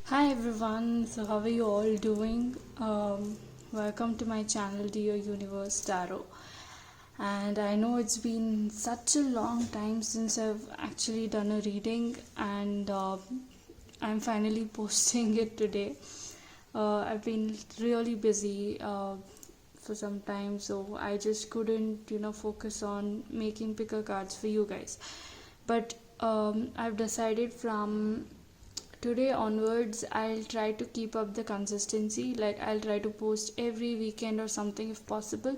Hi everyone, so how are you all doing? Welcome to my channel, Dear Universe Tarot. And I know it's been such a long time since I've actually done a reading, and I'm finally posting it today. I've been really busy for some time, so I just couldn't, focus on making picker cards for you guys. But I've decided from today onwards I'll try to keep up the consistency. Like, I'll try to post every weekend or something if possible.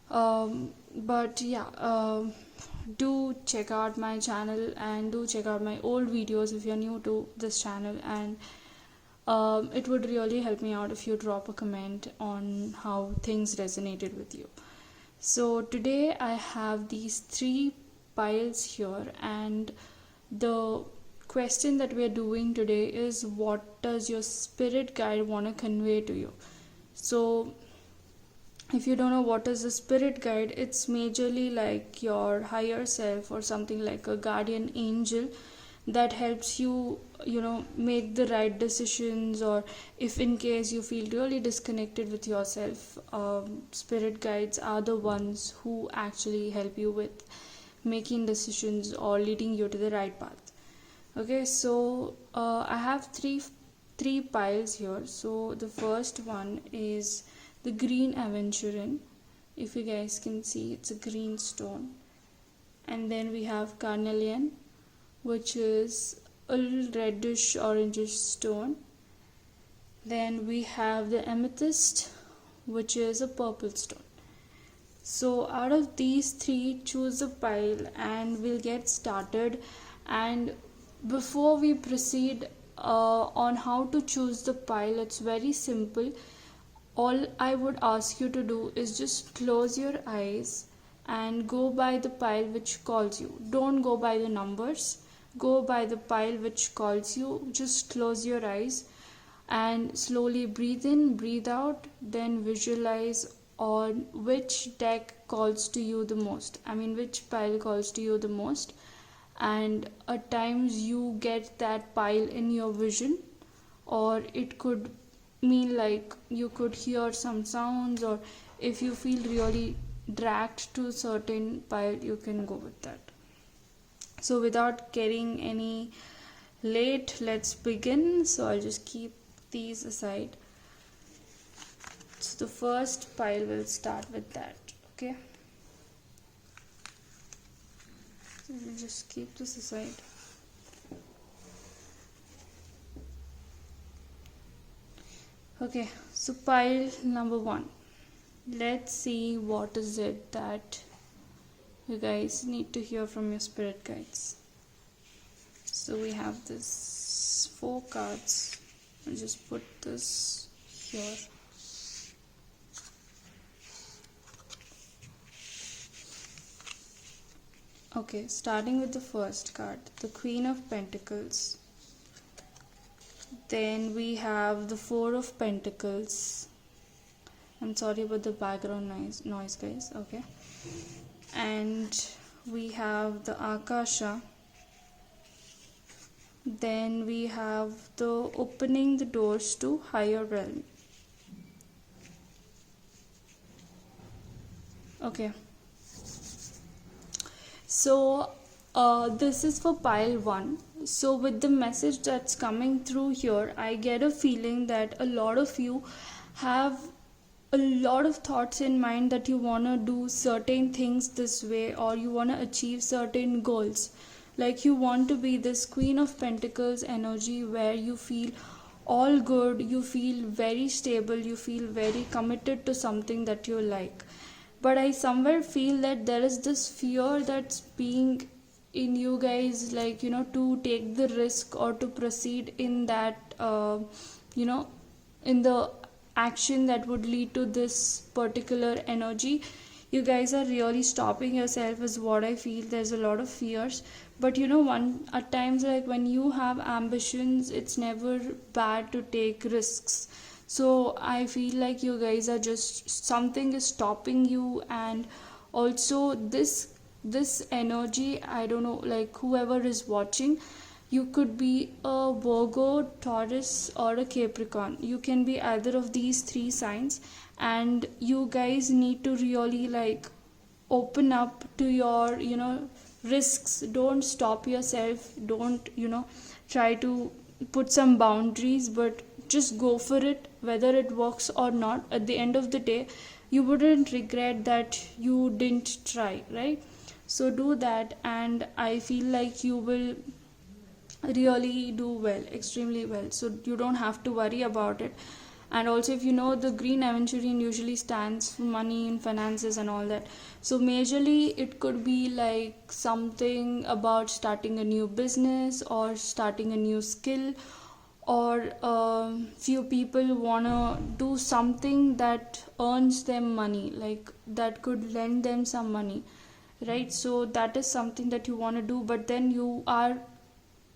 But yeah, do check out my channel and do check out my old videos if you're new to this channel. And it would really help me out if you drop a comment on how things resonated with you. So today I have these three piles here, and the question that we are doing today is, what does your spirit guide want to convey to you? So if you don't know what is a spirit guide, it's majorly like your higher self or something like a guardian angel that helps you make the right decisions. Or if in case you feel really disconnected with yourself, spirit guides are the ones who actually help you with making decisions or leading you to the right path. Okay, so I have three piles here. So the first one is the green aventurine. If you guys can see, it's a green stone. And then we have carnelian, which is a little reddish orangish stone. Then we have the amethyst, which is a purple stone. So out of these three, choose a pile and we'll get started. And before we proceed on how to choose the pile, it's very simple. All I would ask you to do is just close your eyes and go by the pile which calls you. Don't go by the numbers, go by the pile which calls you. Just close your eyes and slowly breathe in, breathe out, then visualize on which deck calls to you the most. I mean, which pile calls to you the most. And at times you get that pile in your vision, or it could mean like you could hear some sounds, or if you feel really dragged to a certain pile, you can go with that. So without getting any late, let's begin. So I'll just keep these aside. So the first pile will start with that. Okay, so we'll just keep this aside. Okay, so pile number one. Let's see what is it that you guys need to hear from your spirit guides. So we have this 4 cards. I'll just put this here. Okay, starting with the first card, the Queen of Pentacles. Then we have the 4 of Pentacles. I'm sorry about the background noise guys. Okay, and we have the Akasha. Then we have the opening the doors to higher realm. Okay, so this is for pile 1. So with the message that's coming through here, I get a feeling that a lot of you have a lot of thoughts in mind that you want to do certain things this way, or you want to achieve certain goals. Like, you want to be this Queen of Pentacles energy where you feel all good, you feel very stable, you feel very committed to something that you like. But I somewhere feel that there is this fear that's being in you guys, like, to take the risk or to proceed in that in the action that would lead to this particular energy. You guys are really stopping yourself, is what I feel. There's a lot of fears. But one at times, like, when you have ambitions, it's never bad to take risks. So I feel like you guys are just, something is stopping you. And also this energy, I don't know, like, whoever is watching, You could be a Virgo, Taurus, or a Capricorn. You can be either of these three signs, and you guys need to really like open up to your risks. Don't stop yourself, don't try to put some boundaries, but just go for it, whether it works or not. At the end of the day, you wouldn't regret that you didn't try, right? So do that, and I feel like you will really do well, extremely well, so you don't have to worry about it. And also, if you know, the green aventurine usually stands for money and finances and all that. So majorly it could be like something about starting a new business or starting a new skill, or few people wanna do something that earns them money, like that could lend them some money, right? So that is something that you want to do, but then you are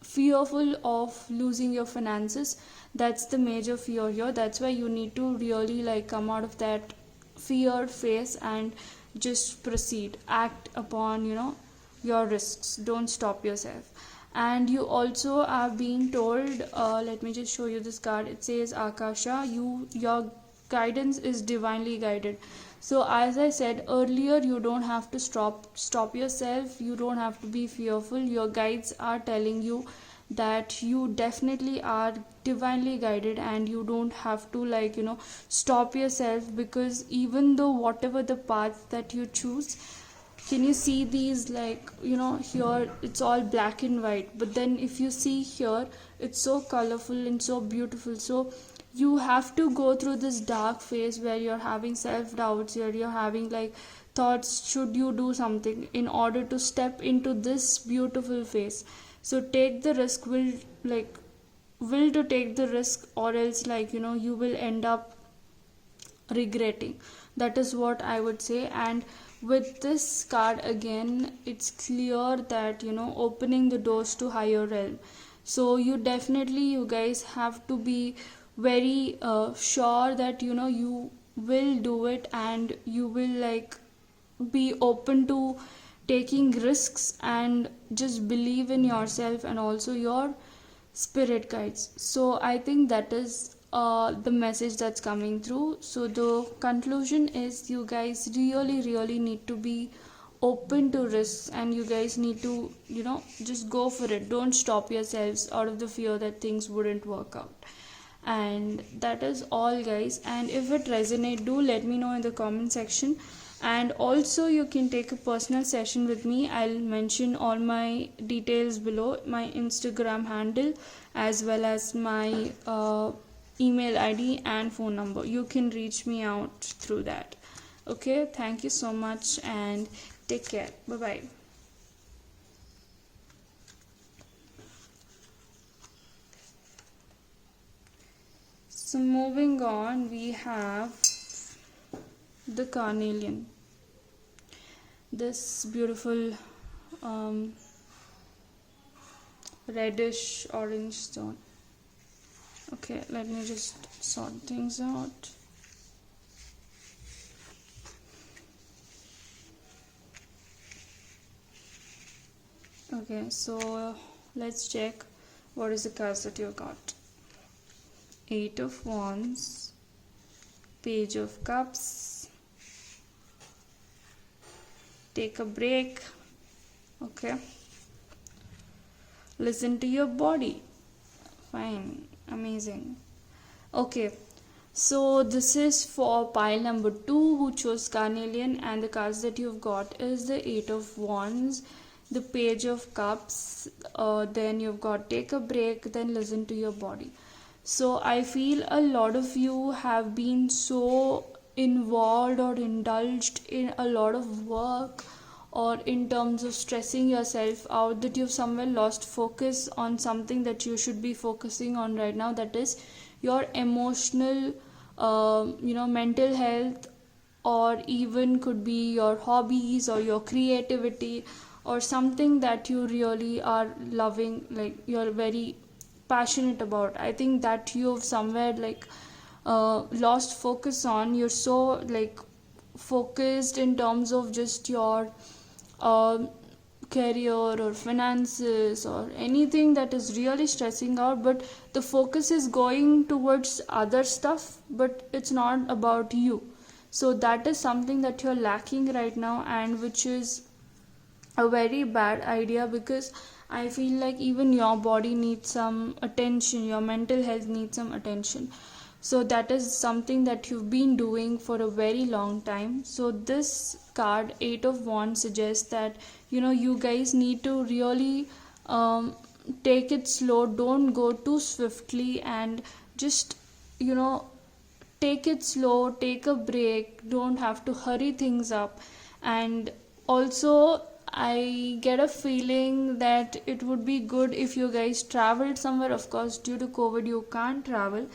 fearful of losing your finances. That's the major fear here. That's why you need to really like come out of that fear phase and just proceed, act upon your risks. Don't stop yourself. And you also are being told, let me just show you this card. It says Akasha, your guidance is divinely guided. So as I said earlier, you don't have to stop yourself, you don't have to be fearful. Your guides are telling you that you definitely are divinely guided, and you don't have to stop yourself, because even though whatever the path that you choose, can you see these, here it's all black and white, but then if you see here, it's so colorful and so beautiful. So you have to go through this dark phase where you're having self doubts, where you're having like thoughts, should you do something, in order to step into this beautiful phase. So take the risk, will to take the risk, or else you will end up regretting. That is what I would say. And with this card again, it's clear that opening the doors to higher realm. So you guys have to be very sure that you will do it, and you will be open to taking risks, and just believe in yourself and also your spirit guides. So I think that is the message that's coming through. So the conclusion is, you guys really need to be open to risks, and you guys need to just go for it. Don't stop yourselves out of the fear that things wouldn't work out. And that is all, guys. And if it resonates, do let me know in the comment section. And also, you can take a personal session with me. I'll mention all my details below, my Instagram handle, as well as my email ID and phone number. You can reach me out through that. Okay, thank you so much, and take care. Bye bye. So moving on, we have the carnelian, this beautiful reddish orange stone. Okay, let me just sort things out. Okay, so let's check what is the cards that you got. 8 of Wands, Page of Cups, take a break. Okay, listen to your body. Fine, amazing. Okay, so this is for pile number 2 who chose carnelian, and the cards that you've got is the 8 of Wands, the Page of Cups, then you've got take a break, then listen to your body. So I feel a lot of you have been so involved or indulged in a lot of work, or in terms of stressing yourself out, that you've somewhere lost focus on something that you should be focusing on right now, that is your emotional mental health, or even could be your hobbies or your creativity, or something that you really are loving, like you're very passionate about. I think that you've somewhere lost focus on. You're so focused in terms of just your career or finances or anything that is really stressing out, but the focus is going towards other stuff, but it's not about you. So that is something that you're lacking right now, and which is a very bad idea, because I feel like even your body needs some attention, your mental health needs some attention. So that is something that you've been doing for a very long time. So this card, Eight of Wands, suggests that you guys need to really take it slow. Don't go too swiftly, and just you know take it slow, take a break. Don't have to hurry things up. And also, I get a feeling that it would be good if you guys traveled somewhere. Of course, due to COVID you can't travel,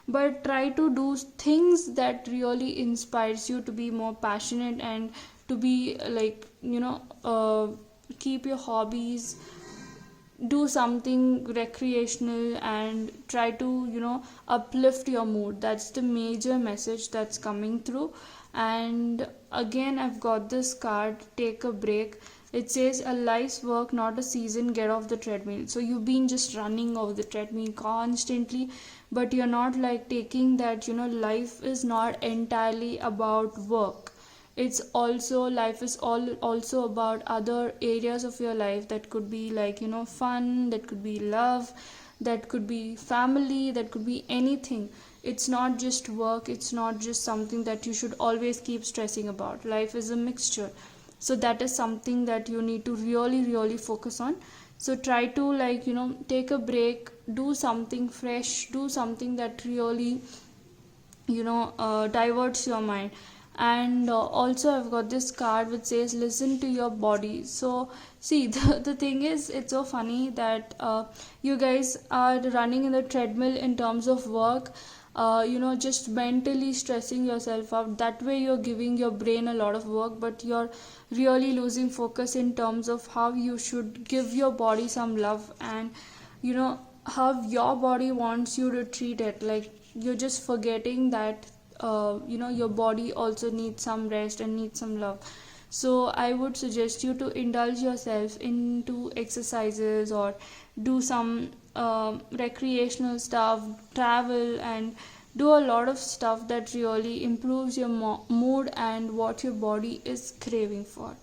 but try to do things that really inspires you to be more passionate, and to be like keep your hobbies, do something recreational, and try to uplift your mood. That's the major message that's coming through. And again, I've got this card, Take a Break. It says, a life's work, not a season, get off the treadmill. So you've been just running over the treadmill constantly, but you're not like taking that life is not entirely about work. It's also, life is also about other areas of your life, that could be like fun, that could be love, that could be family, that could be anything. It's not just work, it's not just something that you should always keep stressing about. Life is a mixture. So that is something that you need to really focus on. So try to take a break, do something fresh, do something that really diverts your mind. And also, I've got this card which says, listen to your body. So see, the thing is, it's so funny that you guys are running in the treadmill in terms of work, just mentally stressing yourself out. That way you're giving your brain a lot of work, but you're really losing focus in terms of how you should give your body some love, and how your body wants you to treat it. Like, you're just forgetting that your body also needs some rest and needs some love. So I would suggest you to indulge yourself into exercises, or do some recreational stuff, travel, and do a lot of stuff that really improves your mood and what your body is craving for.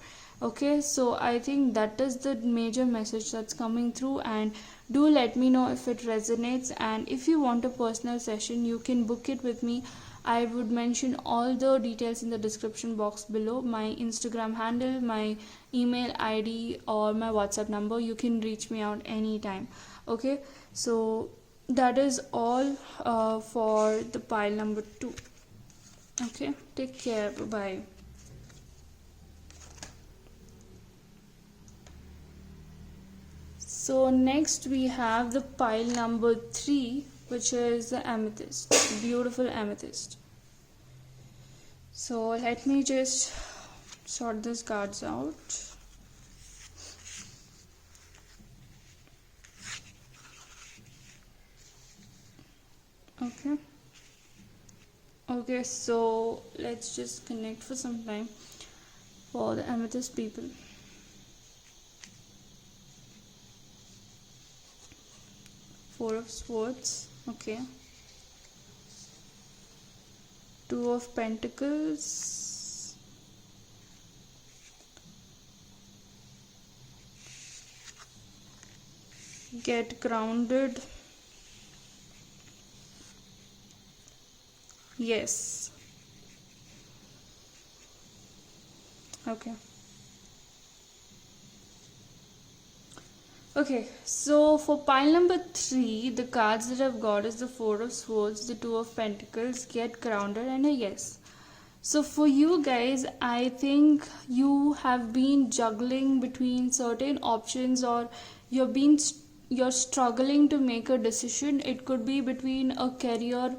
Okay, so I think that is the major message that's coming through. And do let me know if it resonates, and if you want a personal session, you can book it with me. I would mention all the details in the description box below, my Instagram handle, my email ID, or my WhatsApp number. You can reach me out anytime. Okay, so that is all for the pile number 2. Okay, take care. Bye bye. So next we have the pile number 3, which is the amethyst, beautiful amethyst. So let me just sort these cards out. Okay, so let's just connect for some time for the amethyst people. Four of Swords. Okay. Two of Pentacles. Get grounded. Yes. Okay. Okay, so for pile number 3, the cards that I've got is the Four of Swords, the Two of Pentacles, Get Grounded, and a Yes. So for you guys, I think you have been juggling between certain options, or you're struggling to make a decision. It could be between a career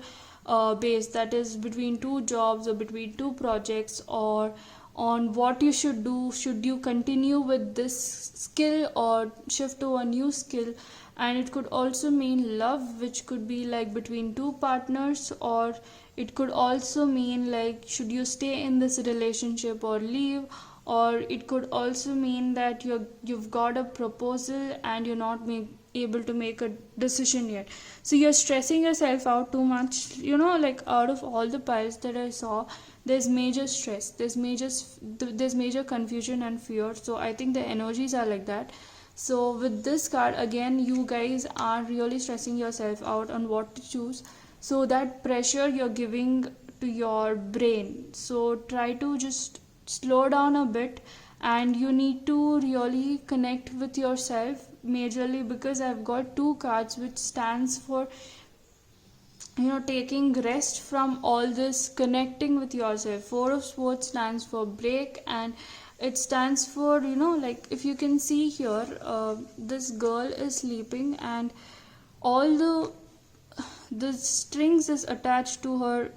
base, that is between 2 jobs, or between 2 projects, or on what you should do. Should you continue with this skill or shift to a new skill? And it could also mean love, which could be like between 2 partners, or it could also mean like, should you stay in this relationship or leave? or it could also mean that you've got a proposal and you're not able to make a decision yet. So you're stressing yourself out too much. Like out of all the piles that I saw, there's major stress, there's major confusion and fear. So I think the energies are like that. So with this card again, you guys are really stressing yourself out on what to choose. So that pressure you're giving to your brain, so try to just slow down a bit, and you need to really connect with yourself majorly, because I've got two cards which stands for taking rest from all this, connecting with yourself. Four of Swords stands for break, and it stands for like if you can see here, this girl is sleeping and all the strings is attached to her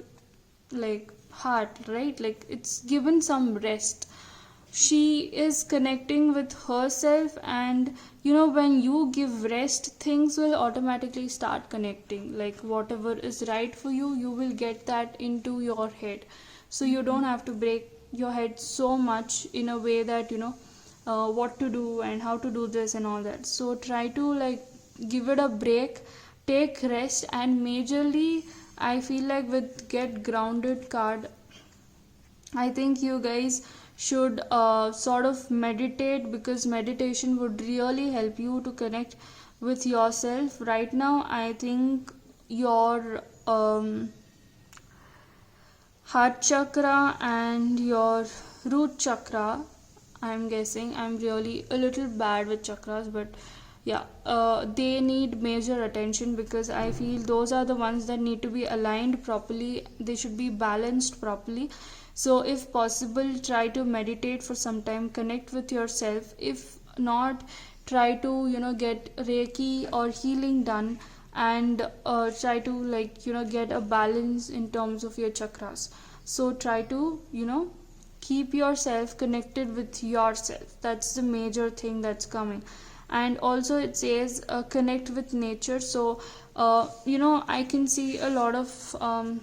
like heart, right? Like it's given some rest. She is connecting with herself, and when you give rest, things will automatically start connecting. Like whatever is right for you, you will get that into your head. So you don't have to break your head so much in a way that what to do and how to do this and all that. So try to like give it a break, take rest, and majorly I feel like with Get Grounded card, I think you guys should sort of meditate, because meditation would really help you to connect with yourself. Right now I think your heart chakra and your root chakra, I'm guessing, I'm really a little bad with chakras, but yeah, they need major attention, because I feel those are the ones that need to be aligned properly. They should be balanced properly. So if possible, try to meditate for some time, connect with yourself. If not, try to get Reiki or healing done, and try to like get a balance in terms of your chakras. So try to keep yourself connected with yourself. That's the major thing that's coming. And also it says connect with nature. So I can see a lot of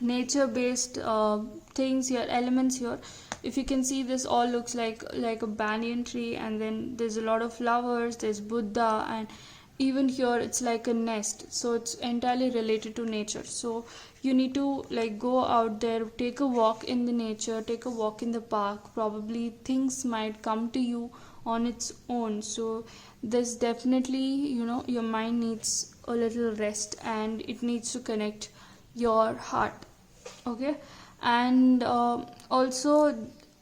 nature based things here, elements here. If you can see, this all looks like a banyan tree, and then there's a lot of flowers, there's Buddha, and even here it's like a nest. So it's entirely related to nature. So you need to like go out there, take a walk in the nature, take a walk in the park. Probably things might come to you on its own. So this definitely your mind needs a little rest, and it needs to connect your heart. Okay. And also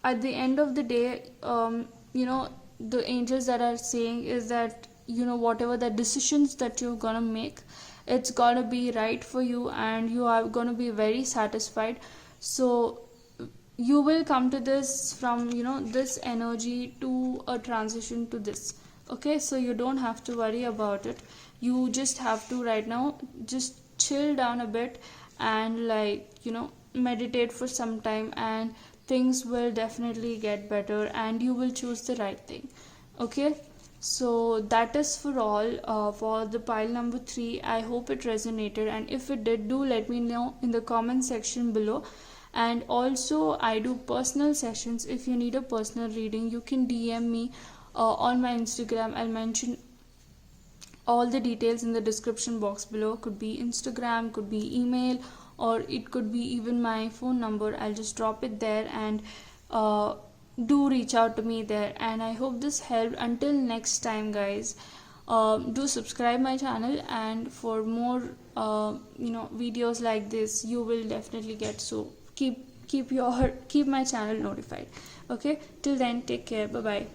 at the end of the day, the angels that are saying is that whatever the decisions that you're gonna make, it's gonna be right for you, and you are gonna be very satisfied. So you will come to this from this energy to a transition to this. Okay, so you don't have to worry about it. You just have to right now just chill down a bit, and like meditate for some time, and things will definitely get better, and you will choose the right thing. Okay, so that is for all for the pile number 3. I hope it resonated, and if it did, do let me know in the comment section below. And also I do personal sessions. If you need a personal reading, you can DM me on my Instagram. I'll mention all the details in the description box below. Could be Instagram, could be email, or it could be even my phone number. I'll just drop it there, and do reach out to me there. And I hope this helped. Until next time guys, do subscribe my channel, and for more videos like this you will definitely get. So keep my channel notified. Okay, till then, take care. Bye bye.